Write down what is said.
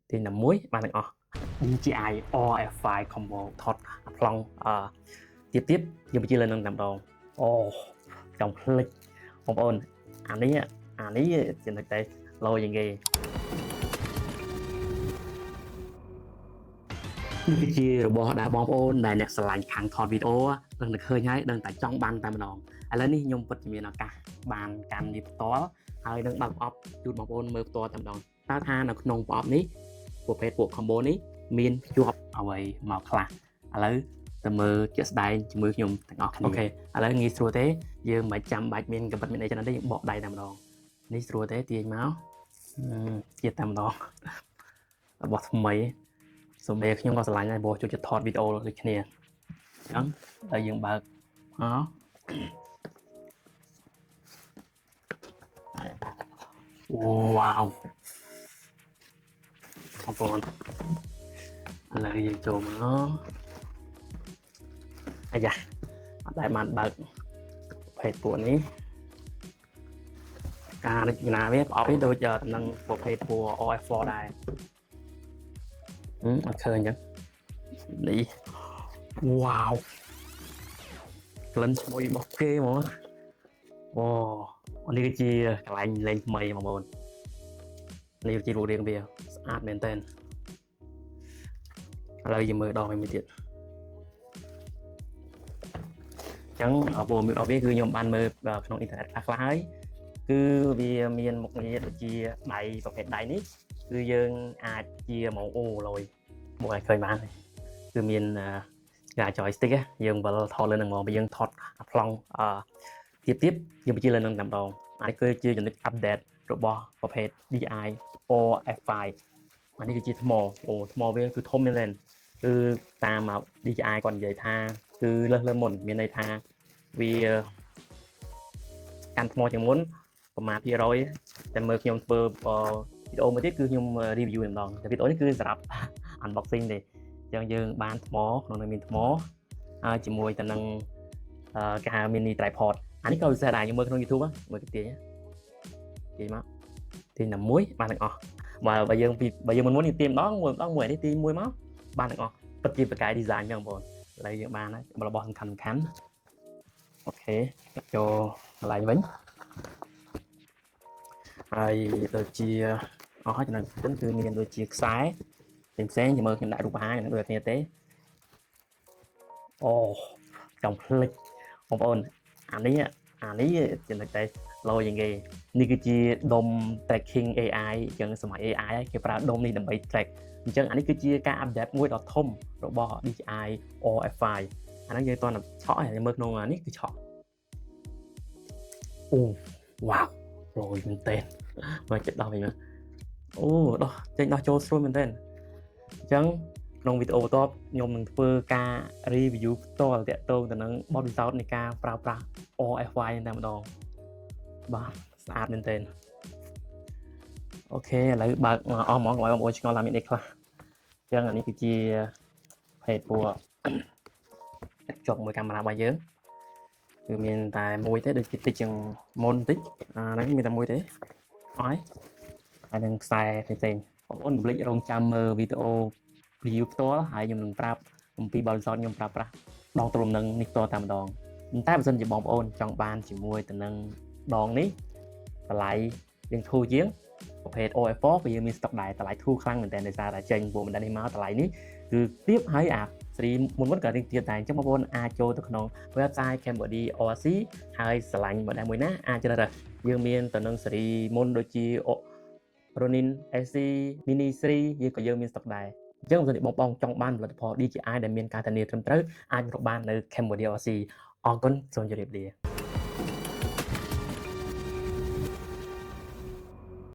thì là muối bạn đừng DJI OF5 combo thọt plong tiếp tiếp nhưng mà chưa lên nâng làm đòn trong click không ổn anh ấy trên thực tế lôiอย่างงี้นี่คือរបស់ដែលបងប្អូនដែលអ្នកស្រឡាញ់ខាងថតវីដេអូដឹងតែឃើញហើយដឹងតែចង់បានតែម្ដងឥឡូវនេះខ្ញុំពិតជាមានឱកាសបានកាន់នេះផ្ទាល់ហើយនឹងបើកអបជូនបងប្អូនមើលផ្ទាល់តែម្ដងតើថានៅក្នុងប្រអប់នេះប្រភេទពួក combo នេះមានជាប់អ្វីមកខ្លះឥឡូវទៅមើលជាក់ស្ដែងជាមួយខ្ញុំទាំងអស់គ្នាអូខេឥឡូវងាយស្រួលទេយើងមិនចាំបាច់មានកាបិតមានអីច្រើនទេយើងបកដៃតែម្ដងនេះស្រួលទេទាញមកជាតែម្ដងរបស់ថ្មីសូមខ្ញុំក៏ស្រឡាញ់ដែរព្រោះចូលចិត្តថតវីដេអូដូចគ្នាអញ្ចឹងតែយើងបើកវ៉ាវបងប្អូនឥឡូវយើងចូលមកអាយ៉ាអត់ដែលបានបើកប្រភេទពួកនេះការរចនាវាប្រអប់នេះដូចនឹងប្រភេទពួក OF4 ដែរអត់ឃើញអញ្ចឹងនេះវ៉ាវក្លិនឈ្ងុយរបស់គេហ្មងអូនេះគឺជាកន្លែងលេងថ្មីបងប្អូននេះជារូបរាងវាស្អាតមែនតើឥឡូវយើងមើលដងមួយទៀតអញ្ចឹងពួកវាគឺខ្ញុំបានមើលក្នុងអ៊ីនធឺណិតខ្លះហើយគឺវាមានមុខងារដូចជាដៃប្រភេទដៃនេះគឺយើងអាចជាម៉ោងអូលយមកឲ្យឃើញបានគឺមានការ joystick យើងវិលថតលើនឹងមកយើងថតប្លង់ទៀតយើងបញ្ជាលើនឹងតែម្ដងអានេះគឺជាចំណុច update របស់ប្រភេទ DJI OF5 អានេះគឺជាថ្មថ្មវាគឺធំមែនទែនគឺតាម DJI គាត់និយាយថាគឺលើសមុនមានន័យថាវាកាន់ថ្មជាងមុនប្រមាណ%តែមើលខ្ញុំធ្វើវីដេអូមួយទៀតគឺខ្ញុំ review ម្ដងតែវីដេអូនេះគឺសម្រាប់ unboxing ទេអញ្ចឹងយើងបានថ្មក្នុងនោះមានថ្មហើយជាមួយទៅនឹងគេហៅ mini tripod អានេះក៏ពិសេសដែរយើងមើលក្នុង YouTube មើលទាញមកទាញតែមួយបានទាំងអស់បើយើងមុននេះទាញម្ដងមួយនេះទាញមួយមកបានទាំងអស់ពិតជាបកាយ design ចឹងបងប្អូនឥឡូវយើងបានហើយរបស់សំខាន់អូខេចូលកន្លែងវិញហើយដូចជាអស់ហើយចំណុចគឺមានដូចជាខ្សែផ្សេងមើលខ្ញុំដាក់រូបបង្ហាញដូចគ្នាទេចំភ្លេចបងប្អូនអានេះចំណុចតែឡូយ៉ាងគេនេះគឺជាដុំ tracking AI អញ្ចឹងសម័យ AI គេប្រើដុំនេះដើម្បី track អញ្ចឹងអានេះគឺជាការ update មួយដ៏ធំរបស់ DJI OF5 អាហ្នឹងយើងតើឆក់ហើយមើលក្នុងនេះគឺឆក់វ៉ាវរយមែនតើមើលចិត្តដោះវិញដោះចេញដោះចូលស្រួលមែនតើអញ្ចឹងក្នុងវីដេអូបន្ទាប់ខ្ញុំនឹងធ្វើការ review ផ្ទាល់ទាក់ទងទៅនឹងបទពិសោធន៍នៃការប្រើប្រាស់ OF5 តែម្ដងបាទស្អាតមែនទែនអូខេឥឡូវបើកអស់ហ្មងកុំឲ្យបងប្អូនឆ្ងល់ថាមានអីខ្លះអញ្ចឹងអានេះគឺជាភេទពួកចុកមួយកាមេរ៉ារបស់យើងគឺមានតែមួយទេដូចតិចជាងមុនបន្តិចហ្នឹងមានតែមួយទេហើយនឹងខ្សែផ្សេងបងប្អូនរំលឹករងចាំមើលវីដេអូ review ផ្ទាល់ហើយខ្ញុំនឹងប្រាប់អំពីបទពិសោធន៍ខ្ញុំប្រើប្រាស់ដងទ្រមនឹងនេះផ្ទាល់តែម្ដងតែបើសិនជាបងប្អូនចង់បានជាមួយទៅនឹងដងនេះតម្លៃយើងធូរជាងប្រភេទ OF4 ក៏យើងមានស្តុកដែរតម្លៃធូរខ្លាំងមែនតើដោយសារតែចេញពួក model នេះមកតម្លៃនេះគឺទាបហើយអាស៊េរីមុនក៏រៀងទាបដែរអញ្ចឹងបងប្អូនអាចចូលទៅក្នុង website Cambodia ORC ហើយឆ្លាញ់ model មួយណាអាចជ្រើសរើសយើងមានទៅនឹងស៊េរីមុនដូចជា Ronin SC Mini Series យើងមានស្តុកដែរអញ្ចឹងបើសិនជាបងប្អូនចង់បានផលិតផល DJI ដែលមានការធានាត្រឹមត្រូវអាចរកបាននៅ Cambodia ORC អរគុណសូមជម្រាបលា